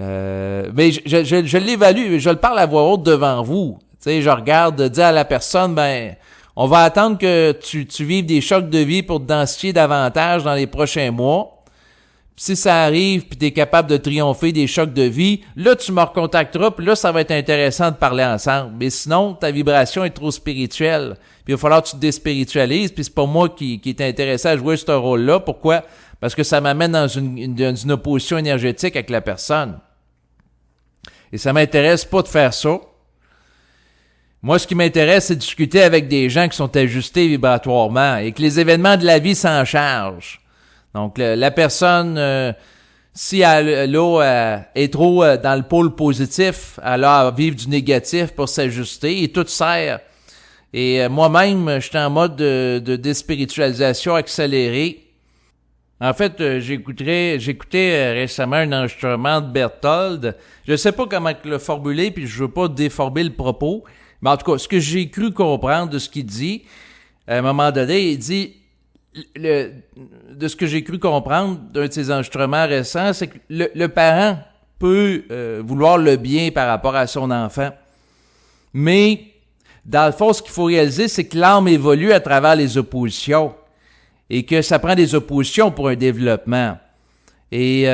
Speaker 1: Mais je l'évalue, je le parle à voix haute devant vous. Tu sais, je regarde dire à la personne, ben, on va attendre que tu vives des chocs de vie pour te densifier davantage dans les prochains mois. Puis si ça arrive, puis tu es capable de triompher des chocs de vie, là, tu me recontacteras, puis là, ça va être intéressant de parler ensemble. Mais sinon, ta vibration est trop spirituelle. Puis il va falloir que tu te déspiritualises, puis c'est pas moi qui est intéressé à jouer ce rôle-là. Pourquoi? Parce que ça m'amène dans une opposition énergétique avec la personne. Et ça m'intéresse pas de faire ça. Moi, ce qui m'intéresse, c'est de discuter avec des gens qui sont ajustés vibratoirement et que les événements de la vie s'en chargent. Donc, la personne, si elle est trop dans le pôle positif, elle a à vivre du négatif pour s'ajuster et tout sert. Et moi-même, j'étais en mode de déspiritualisation accélérée. En fait, j'écoutais récemment un enregistrement de Berthold. Je sais pas comment le formuler, puis je veux pas déformer le propos. Mais en tout cas, ce que j'ai cru comprendre de ce qu'il dit, à un moment donné, il dit, de ce que j'ai cru comprendre d'un de ses enregistrements récents, c'est que le parent peut vouloir le bien par rapport à son enfant. Mais, dans le fond, ce qu'il faut réaliser, c'est que l'âme évolue à travers les oppositions et que ça prend des oppositions pour un développement. Et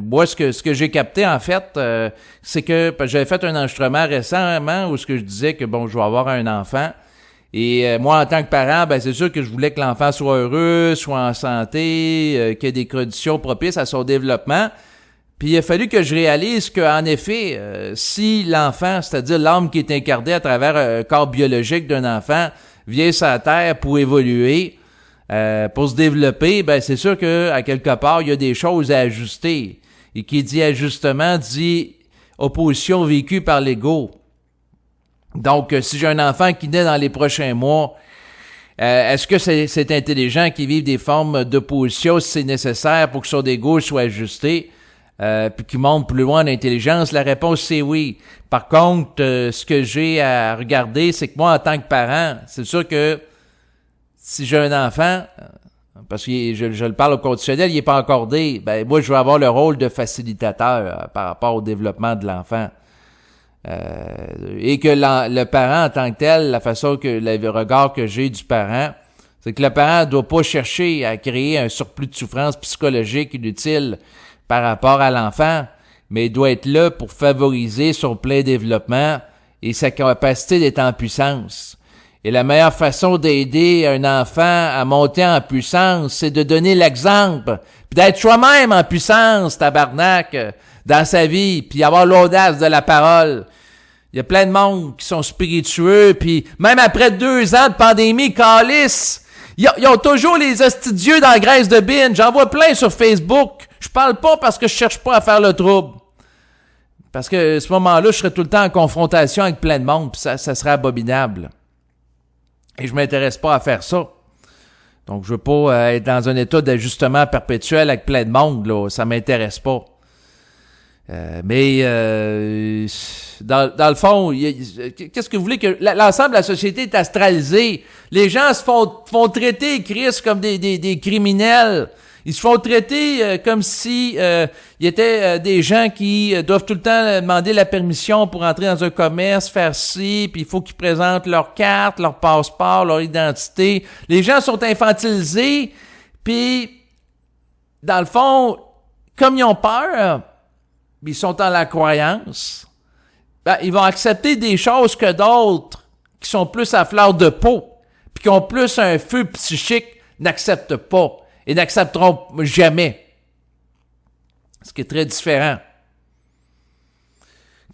Speaker 1: moi, ce que j'ai capté, en fait, c'est que j'avais fait un enregistrement récemment où ce que je disais que, bon, je vais avoir un enfant. Et moi, en tant que parent, ben c'est sûr que je voulais que l'enfant soit heureux, soit en santé, qu'il y ait des conditions propices à son développement. Puis il a fallu que je réalise qu'en effet, si l'enfant, c'est-à-dire l'âme qui est incarnée à travers un corps biologique d'un enfant, vient sur la Terre pour évoluer, pour se développer, ben c'est sûr que à quelque part, il y a des choses à ajuster. Et qui dit ajustement dit opposition vécue par l'ego. Donc, si j'ai un enfant qui naît dans les prochains mois, est-ce que c'est intelligent qu'il vive des formes d'opposition si c'est nécessaire pour que son ego soit ajusté, puis qu'il monte plus loin en intelligence? La réponse, c'est oui. Par contre, ce que j'ai à regarder, c'est que moi, en tant que parent, c'est sûr que si j'ai un enfant, parce que je le parle au conditionnel, il n'est pas accordé, ben moi, je vais avoir le rôle de facilitateur par rapport au développement de l'enfant. Et que le parent en tant que tel, la façon que le regard que j'ai du parent, c'est que le parent ne doit pas chercher à créer un surplus de souffrance psychologique inutile par rapport à l'enfant, mais il doit être là pour favoriser son plein développement et sa capacité d'être en puissance. Et la meilleure façon d'aider un enfant à monter en puissance, c'est de donner l'exemple, puis d'être soi-même en puissance, tabarnak, dans sa vie, puis avoir l'audace de la parole. Il y a plein de monde qui sont spiritueux, puis même après 2 ans de pandémie, câlisse, ils ont toujours les hostidieux dans la graisse de bine. J'en vois plein sur Facebook. Je parle pas parce que je cherche pas à faire le trouble. Parce que à ce moment-là, je serais tout le temps en confrontation avec plein de monde, puis ça serait abominable. Et je m'intéresse pas à faire ça. Donc, je veux pas être dans un état d'ajustement perpétuel avec plein de monde, là. Ça m'intéresse pas. Mais dans le fond, qu'est-ce que vous voulez que l'ensemble de la société est astralisée. Les gens se font traiter, Chris, comme des criminels. Ils se font traiter comme si ils étaient des gens qui doivent tout le temps demander la permission pour entrer dans un commerce, faire ci, puis il faut qu'ils présentent leur carte, leur passeport, leur identité. Les gens sont infantilisés, puis dans le fond, comme ils ont peur, ils sont dans la croyance, ben, ils vont accepter des choses que d'autres qui sont plus à fleur de peau, puis qui ont plus un feu psychique, n'acceptent pas et n'accepteront jamais. Ce qui est très différent.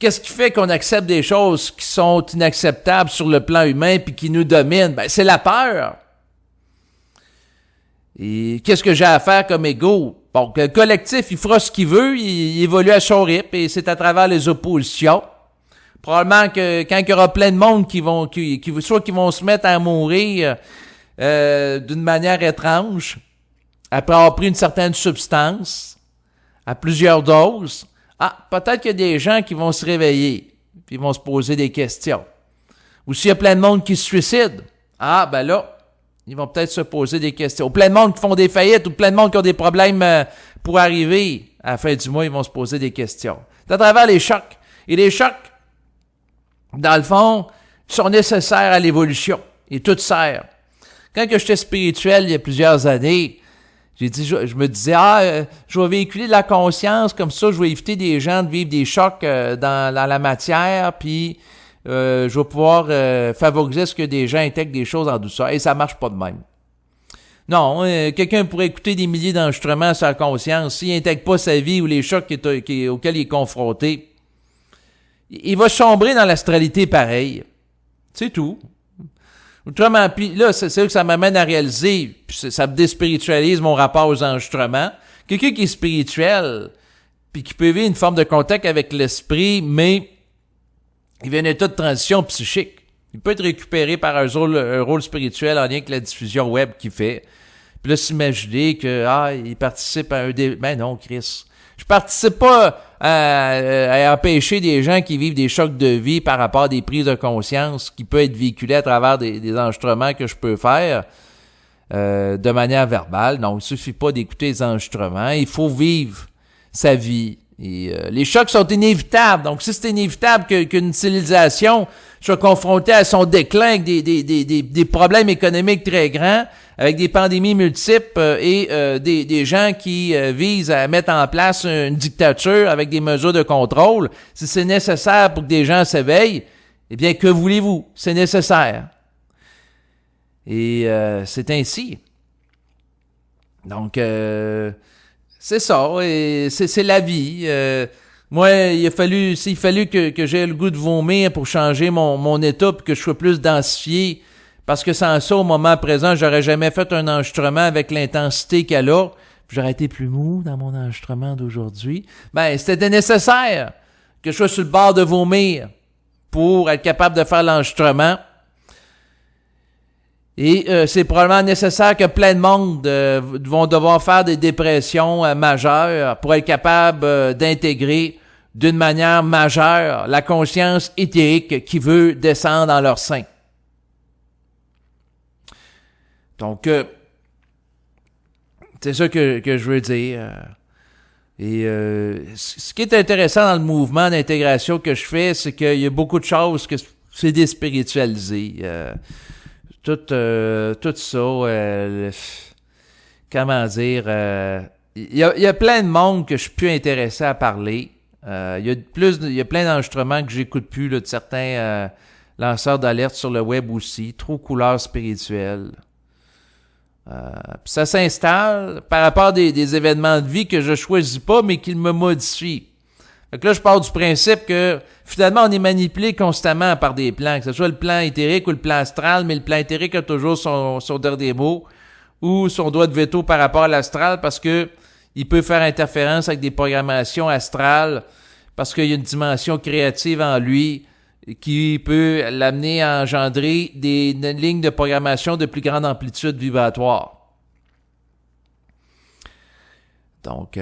Speaker 1: Qu'est-ce qui fait qu'on accepte des choses qui sont inacceptables sur le plan humain puis qui nous dominent? Ben, c'est la peur. Et qu'est-ce que j'ai à faire comme ego? Bon, le collectif, il fera ce qu'il veut, il évolue à son rythme et c'est à travers les oppositions. Probablement que quand il y aura plein de monde qui vont se mettre à mourir d'une manière étrange, après avoir pris une certaine substance, à plusieurs doses, peut-être qu'il y a des gens qui vont se réveiller, puis ils vont se poser des questions. Ou s'il y a plein de monde qui se suicide, ben là, ils vont peut-être se poser des questions. Ou plein de monde qui font des faillites, ou plein de monde qui ont des problèmes pour arriver à la fin du mois, ils vont se poser des questions. C'est à travers les chocs. Et les chocs, dans le fond, sont nécessaires à l'évolution. Et tout sert. Quand que j'étais spirituel, il y a plusieurs années, je me disais, je vais véhiculer de la conscience, comme ça, je vais éviter des gens de vivre des chocs dans la matière, puis je vais pouvoir favoriser ce que des gens intègrent des choses en douceur. Et ça marche pas de même. Non, quelqu'un pourrait écouter des milliers d'enregistrements sur la conscience. S'il n'intègre pas sa vie ou les chocs auxquels il est confronté, il va sombrer dans l'astralité pareil. C'est tout. Autrement, puis là, c'est là que ça m'amène à réaliser, puis ça me déspiritualise mon rapport aux enregistrements. Quelqu'un qui est spirituel, puis qui peut vivre une forme de contact avec l'esprit, mais il vit un état de transition psychique. Il peut être récupéré par un rôle spirituel en lien avec la diffusion web qu'il fait. Puis là, s'imaginer que il participe à ben non, Chris. Je participe pas à empêcher des gens qui vivent des chocs de vie par rapport à des prises de conscience qui peuvent être véhiculées à travers des enregistrements que je peux faire de manière verbale. Non, il suffit pas d'écouter les enregistrements. Il faut vivre sa vie. Et les chocs sont inévitables. Donc, si c'est inévitable qu'une civilisation soit confrontée à son déclin avec des problèmes économiques très grands, avec des pandémies multiples et des gens qui visent à mettre en place une dictature avec des mesures de contrôle, si c'est nécessaire pour que des gens s'éveillent, eh bien, que voulez-vous? C'est nécessaire. Et c'est ainsi. Donc, c'est ça, et c'est la vie. Moi, il a fallu que j'aie le goût de vomir pour changer mon état, puis que je sois plus densifié, parce que sans ça, au moment présent, j'aurais jamais fait un enregistrement avec l'intensité qu'elle a, puis j'aurais été plus mou dans mon enregistrement d'aujourd'hui. Ben, c'était nécessaire que je sois sur le bord de vomir pour être capable de faire l'enregistrement. Et c'est probablement nécessaire que plein de monde vont devoir faire des dépressions majeures pour être capable d'intégrer d'une manière majeure la conscience éthérique qui veut descendre dans leur sein. Donc, c'est ça que je veux dire. Et ce qui est intéressant dans le mouvement d'intégration que je fais, c'est qu'il y a beaucoup de choses que c'est déspiritualisé. Tout ça, comment dire, il y a plein de monde que je suis plus intéressé à parler. Il y a plein d'enregistrements que j'écoute plus là, de certains lanceurs d'alerte sur le web aussi, trop couleur spirituelle. Puis ça s'installe par rapport à des événements de vie que je choisis pas, mais qui me modifient. Fait que là, je pars du principe que finalement, on est manipulé constamment par des plans, que ce soit le plan éthérique ou le plan astral, mais le plan éthérique a toujours son dernier mot ou son droit de veto par rapport à l'astral parce que il peut faire interférence avec des programmations astrales parce qu'il y a une dimension créative en lui qui peut l'amener à engendrer des lignes de programmation de plus grande amplitude vibratoire. Donc,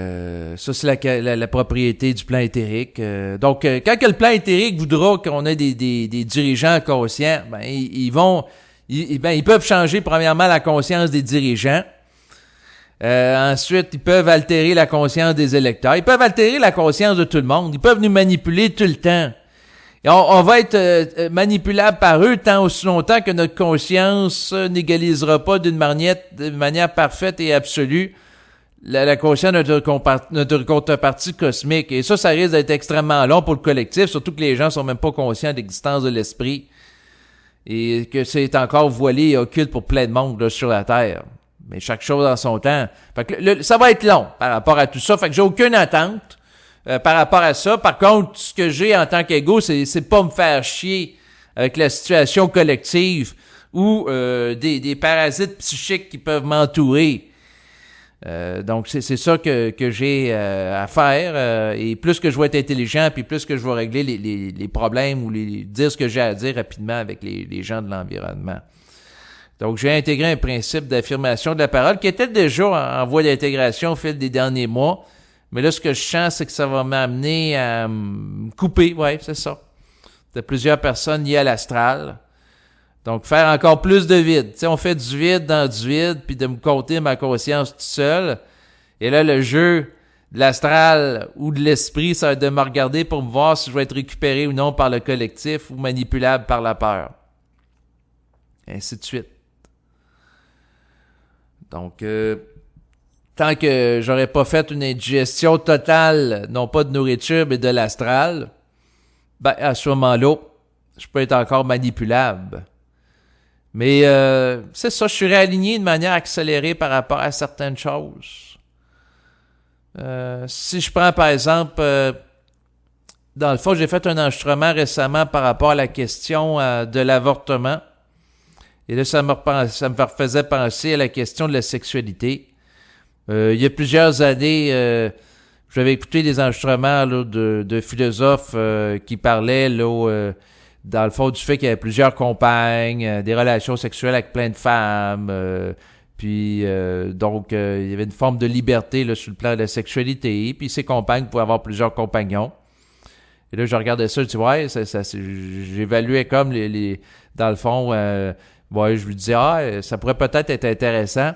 Speaker 1: ça, c'est la propriété du plan éthérique. Donc, quand le plan éthérique voudra qu'on ait des dirigeants conscients, ben, ils peuvent changer premièrement la conscience des dirigeants. Ensuite, ils peuvent altérer la conscience des électeurs. Ils peuvent altérer la conscience de tout le monde. Ils peuvent nous manipuler tout le temps. Et on va être manipulable par eux tant aussi longtemps que notre conscience n'égalisera pas d'une manière parfaite et absolue la conscience de notre contrepartie cosmique. Et ça risque d'être extrêmement long pour le collectif, surtout que les gens sont même pas conscients de l'existence de l'esprit. Et que c'est encore voilé et occulte pour plein de monde là, sur la Terre. Mais chaque chose en son temps. Fait que ça va être long par rapport à tout ça. Fait que j'ai aucune attente par rapport à ça. Par contre, ce que j'ai en tant qu'ego, c'est pas me faire chier avec la situation collective ou des parasites psychiques qui peuvent m'entourer. Donc, c'est ça que j'ai à faire. Et plus que je vais être intelligent, puis plus que je vais régler les problèmes ou dire ce que j'ai à dire rapidement avec les gens de l'environnement. Donc, j'ai intégré un principe d'affirmation de la parole qui était déjà en voie d'intégration au fil des derniers mois. Mais là, ce que je sens, c'est que ça va m'amener à me couper. Ouais, c'est ça. De plusieurs personnes liées à l'astral. Donc, faire encore plus de vide. Tu sais, on fait du vide dans du vide, puis de me compter ma conscience tout seul. Et là, le jeu de l'astral ou de l'esprit, ça va être de me regarder pour me voir si je vais être récupéré ou non par le collectif ou manipulable par la peur. Et ainsi de suite. Donc, tant que j'aurais pas fait une indigestion totale, non pas de nourriture, mais de l'astral, ben, à ce moment-là, je peux être encore manipulable. Mais c'est ça, je suis réaligné de manière accélérée par rapport à certaines choses. Si je prends par exemple, dans le fond, j'ai fait un enregistrement récemment par rapport à la question de l'avortement. Et là, ça me faisait penser à la question de la sexualité. Il y a plusieurs années, j'avais écouté des enregistrements là, de philosophes qui parlaient là, dans le fond du fait qu'il y avait plusieurs compagnes, des relations sexuelles avec plein de femmes, donc il y avait une forme de liberté là, sur le plan de la sexualité, puis ces compagnes pouvaient avoir plusieurs compagnons. Et là, je regardais ça, je dis ouais, j'évaluais comme dans le fond, je lui disais ça pourrait peut-être être intéressant.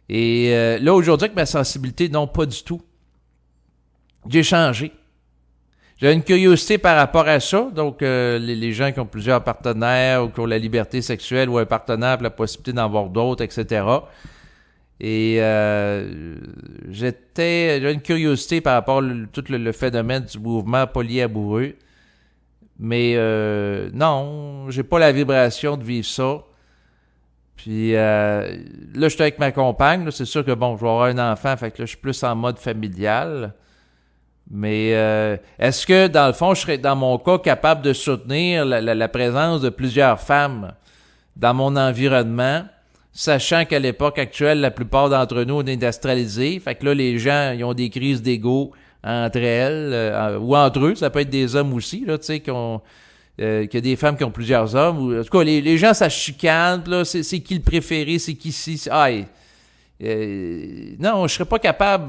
Speaker 1: Et là, aujourd'hui, avec ma sensibilité, non, pas du tout. J'ai changé. J'ai une curiosité par rapport à ça. Donc, les gens qui ont plusieurs partenaires ou qui ont la liberté sexuelle ou un partenaire pour la possibilité d'en avoir d'autres, etc. Et j'ai une curiosité par rapport à tout le phénomène du mouvement polyamoureux. Mais non, j'ai pas la vibration de vivre ça. Puis là, je suis avec ma compagne. Là, c'est sûr que bon, je vais avoir un enfant, fait que là, je suis plus en mode familial. Mais est-ce que, dans le fond, je serais, dans mon cas, capable de soutenir la présence de plusieurs femmes dans mon environnement, sachant qu'à l'époque actuelle, la plupart d'entre nous, on est industrialisés. Fait que là, les gens, ils ont des crises d'ego entre elles, ou entre eux. Ça peut être des hommes aussi, là, tu sais, qu'il y a des femmes qui ont plusieurs hommes. Ou, en tout cas, les gens, ça chicane. Là, c'est qui le préféré, c'est qui si... non, je serais pas capable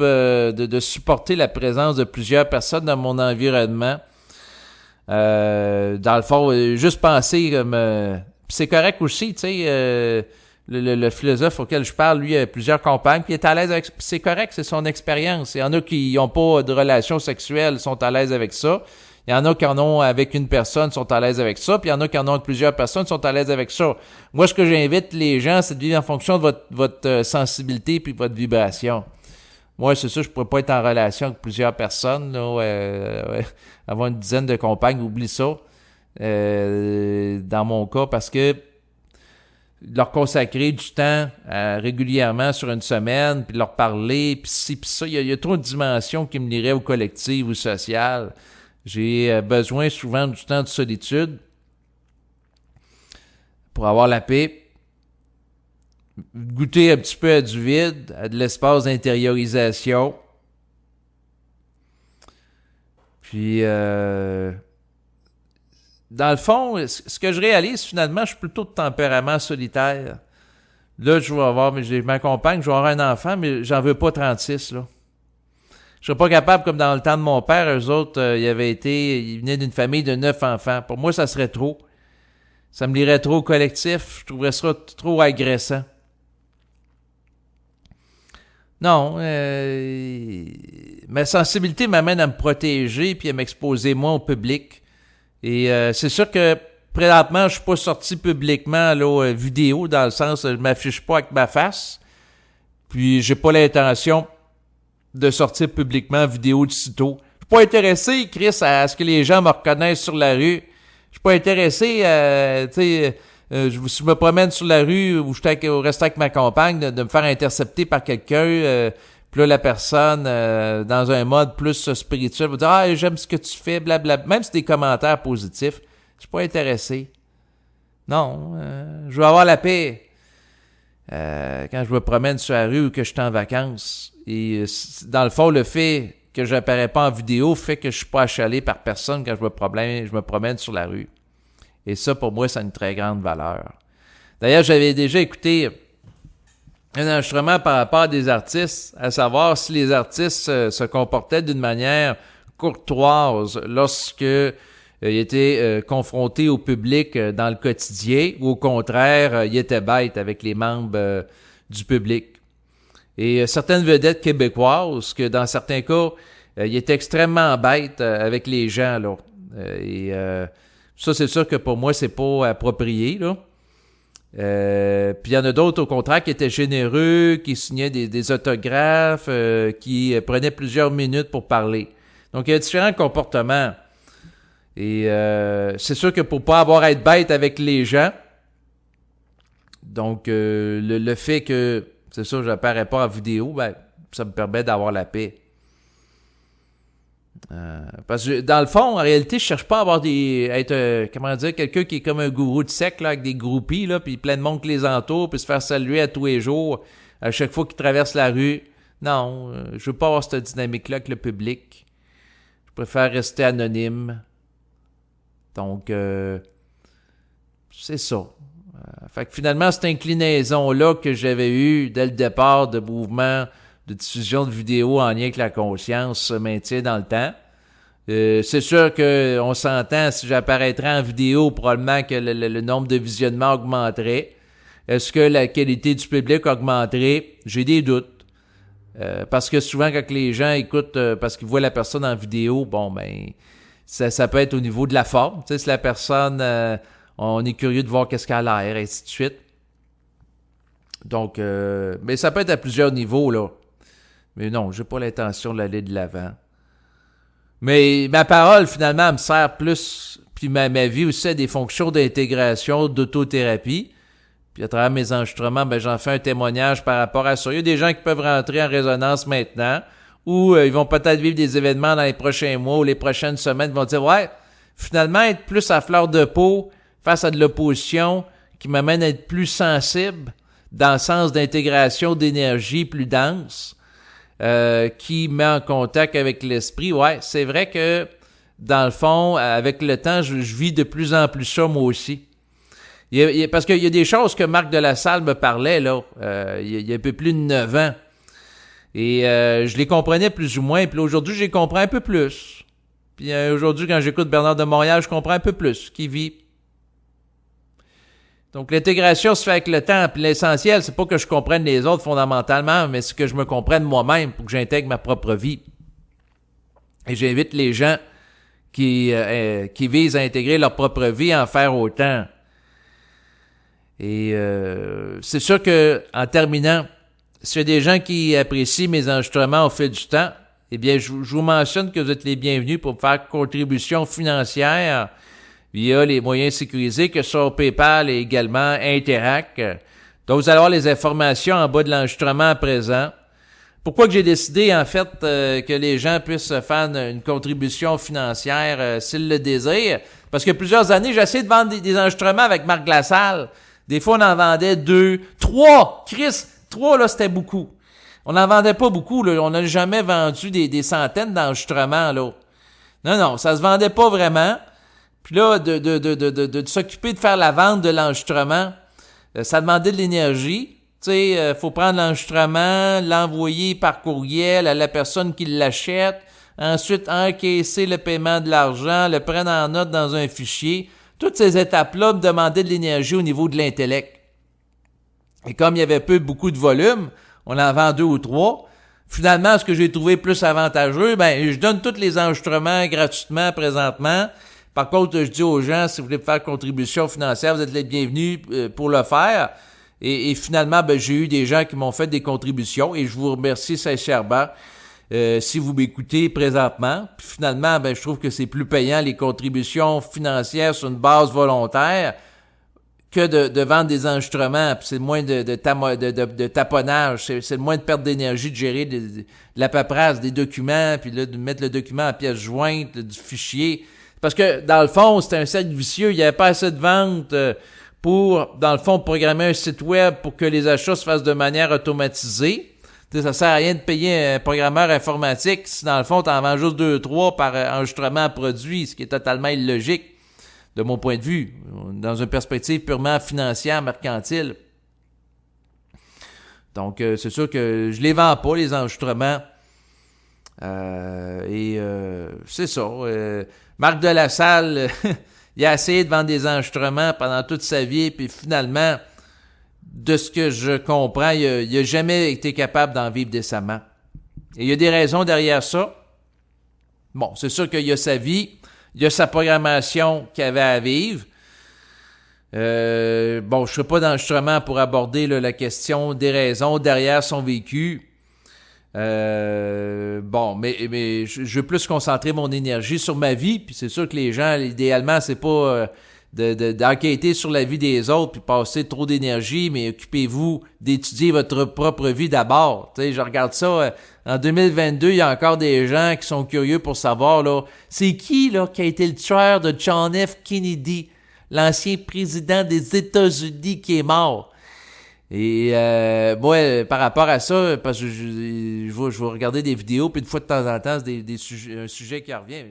Speaker 1: de supporter la présence de plusieurs personnes dans mon environnement. Dans le fond, juste penser comme... c'est correct aussi, tu sais, le philosophe auquel je parle, lui, a plusieurs compagnes, puis il est à l'aise avec... C'est correct, c'est son expérience. Il y en a qui n'ont pas de relation sexuelle, sont à l'aise avec ça. Il y en a qui en ont avec une personne, sont à l'aise avec ça, puis il y en a qui en ont avec plusieurs personnes, sont à l'aise avec ça. Moi, ce que j'invite les gens, c'est de vivre en fonction de votre sensibilité puis votre vibration. Moi, c'est sûr, je pourrais pas être en relation avec plusieurs personnes, là, avoir une dizaine de compagnes, oublie ça, dans mon cas, parce que leur consacrer du temps régulièrement sur une semaine, puis leur parler, puis ci, puis ça, il y a trop de dimensions qui me liraient au collectif ou social. J'ai besoin souvent du temps de solitude pour avoir la paix, goûter un petit peu à du vide, à de l'espace d'intériorisation. Puis, dans le fond, ce que je réalise finalement, je suis plutôt de tempérament solitaire. Là, je vais avoir, mais je m'accompagne, je vais avoir un enfant, mais j'en veux pas 36, là. Je serais pas capable, comme dans le temps de mon père, eux autres, ils venaient d'une famille de 9 enfants. Pour moi, ça serait trop. Ça me lirait trop au collectif. Je trouverais ça trop agressant. Non, ma sensibilité m'amène à me protéger puis à m'exposer moins au public. Et c'est sûr que présentement, je suis pas sorti publiquement là, vidéo, dans le sens je m'affiche pas avec ma face. Puis j'ai pas l'intention de sortir publiquement vidéo de sitôt. Je suis pas intéressé, Chris, à ce que les gens me reconnaissent sur la rue. Je suis pas intéressé, tu sais, je me promène sur la rue ou je reste avec ma compagne, de me faire intercepter par quelqu'un, puis là, la personne, dans un mode plus spirituel, va dire « Ah, j'aime ce que tu fais, blablabla. » Même si c'est des commentaires positifs, je suis pas intéressé. Non, je veux avoir la paix. Quand je me promène sur la rue ou que je suis en vacances. Et dans le fond, le fait que je n'apparais pas en vidéo fait que je suis pas achalé par personne quand je me promène sur la rue. Et ça, pour moi, ça a une très grande valeur. D'ailleurs, j'avais déjà écouté un enregistrement par rapport à des artistes, à savoir si les artistes se comportaient d'une manière courtoise lorsque ils étaient confrontés au public dans le quotidien, ou au contraire, ils étaient bêtes avec les membres du public. Et certaines vedettes québécoises, que dans certains cas, ils étaient extrêmement bêtes avec les gens, là. Ça, c'est sûr que pour moi, c'est pas approprié, là. Puis il y en a d'autres, au contraire, qui étaient généreux, qui signaient des autographes, qui prenaient plusieurs minutes pour parler. Donc, il y a différents comportements. Et c'est sûr que pour pas avoir à être bête avec les gens, donc le fait que, c'est sûr, je n'apparais pas en vidéo, ben, ça me permet d'avoir la paix. Parce que dans le fond, en réalité, je cherche pas à être quelqu'un qui est comme un gourou de sec, là, avec des groupies, là, puis plein de monde qui les entoure, puis se faire saluer à tous les jours, à chaque fois qu'ils traversent la rue. Non, je veux pas avoir cette dynamique-là avec le public. Je préfère rester anonyme. Donc, c'est ça. Fait que finalement, cette inclinaison-là que j'avais eue dès le départ de mouvement de diffusion de vidéos en lien avec la conscience se maintient dans le temps. C'est sûr qu'on s'entend, si j'apparaîtrais en vidéo, probablement que le nombre de visionnements augmenterait. Est-ce que la qualité du public augmenterait? J'ai des doutes. Parce que souvent, quand les gens écoutent, parce qu'ils voient la personne en vidéo, bon, ben, ça peut être au niveau de la forme. Tu sais, si la personne, on est curieux de voir qu'est-ce qu'elle a l'air, et ainsi de suite. Donc, mais ça peut être à plusieurs niveaux, là. Mais non, j'ai pas l'intention d'aller de l'avant. Mais ma parole, finalement, elle me sert plus, puis ma vie aussi a des fonctions d'intégration, d'autothérapie. Puis à travers mes enregistrements, ben j'en fais un témoignage par rapport à ça. Il y a des gens qui peuvent rentrer en résonance maintenant, ou ils vont peut-être vivre des événements dans les prochains mois ou les prochaines semaines, ils vont dire « Ouais, finalement, être plus à fleur de peau face à de l'opposition qui m'amène à être plus sensible dans le sens d'intégration d'énergie plus dense, qui met en contact avec l'esprit. Ouais, c'est vrai que, dans le fond, avec le temps, je vis de plus en plus ça moi aussi. Parce qu'il y a des choses que Marc de la Salle me parlait, là, il y a un peu plus de 9 ans. Et je les comprenais plus ou moins. Puis là, aujourd'hui, je les comprends un peu plus. Puis aujourd'hui, quand j'écoute Bernard de Montréal, je comprends un peu plus ce qu'il vit. Donc, l'intégration se fait avec le temps. Puis l'essentiel, c'est pas que je comprenne les autres fondamentalement, mais c'est que je me comprenne moi-même pour que j'intègre ma propre vie. Et j'invite les gens qui visent à intégrer leur propre vie à en faire autant. Et c'est sûr que, en terminant, s'il y a des gens qui apprécient mes enregistrements au fil du temps, eh bien, je vous mentionne que vous êtes les bienvenus pour me faire contribution financière via les moyens sécurisés que sont PayPal et également Interac. Donc, vous allez avoir les informations en bas de l'enregistrement à présent. Pourquoi que j'ai décidé, en fait, que les gens puissent faire une contribution financière s'ils le désirent? Parce que plusieurs années, j'ai essayé de vendre des enregistrements avec Marc Lassalle. Des fois, on en vendait 2, 3. Chris, 3, là, c'était beaucoup. On n'en vendait pas beaucoup, là. On n'a jamais vendu des centaines d'enregistrements, là. Non, ça se vendait pas vraiment. Puis là, de s'occuper de faire la vente de l'enregistrement, ça demandait de l'énergie. Tu sais, faut prendre l'enregistrement, l'envoyer par courriel à la personne qui l'achète, ensuite encaisser le paiement de l'argent, le prendre en note dans un fichier. Toutes ces étapes-là me demandaient de l'énergie au niveau de l'intellect. Et comme il y avait beaucoup de volume, on en vend 2 ou 3. Finalement, ce que j'ai trouvé plus avantageux, ben, je donne tous les enregistrements gratuitement présentement. Par contre, je dis aux gens, si vous voulez faire contribution financière, vous êtes les bienvenus pour le faire. Et finalement, ben, j'ai eu des gens qui m'ont fait des contributions et je vous remercie sincèrement si vous m'écoutez présentement. Puis finalement, ben, je trouve que c'est plus payant les contributions financières sur une base volontaire que de vendre des enregistrements. Puis c'est moins de taponnage, c'est moins de perte d'énergie de gérer de la paperasse, des documents, puis là, de mettre le document en pièce jointe, du fichier. Parce que, dans le fond, c'était un cercle vicieux. Il n'y avait pas assez de ventes pour, dans le fond, programmer un site web pour que les achats se fassent de manière automatisée. T'sais, ça sert à rien de payer un programmeur informatique si, dans le fond, tu en vends juste 2-3 par enregistrement produit, ce qui est totalement illogique, de mon point de vue, dans une perspective purement financière, mercantile. Donc, c'est sûr que je les vends pas, les enregistrements. C'est ça. Marc de la Salle, il a essayé de vendre des enregistrements pendant toute sa vie, puis finalement, de ce que je comprends, il n'a jamais été capable d'en vivre décemment. Et il y a des raisons derrière ça. Bon, c'est sûr qu'il y a sa vie, il y a sa programmation qu'il avait à vivre. Bon, je ne serai pas d'enregistrement pour aborder là, la question des raisons derrière son vécu. Bon, mais je veux plus concentrer mon énergie sur ma vie, puis c'est sûr que les gens, idéalement, c'est pas d'enquêter sur la vie des autres puis passer trop d'énergie, mais occupez-vous d'étudier votre propre vie d'abord. Tu sais, je regarde ça, en 2022, il y a encore des gens qui sont curieux pour savoir, là, c'est qui, là, qui a été le tueur de John F. Kennedy, l'ancien président des États-Unis qui est mort. Et moi, par rapport à ça, parce que je vais regarder des vidéos, puis une fois de temps en temps, c'est un sujet qui revient.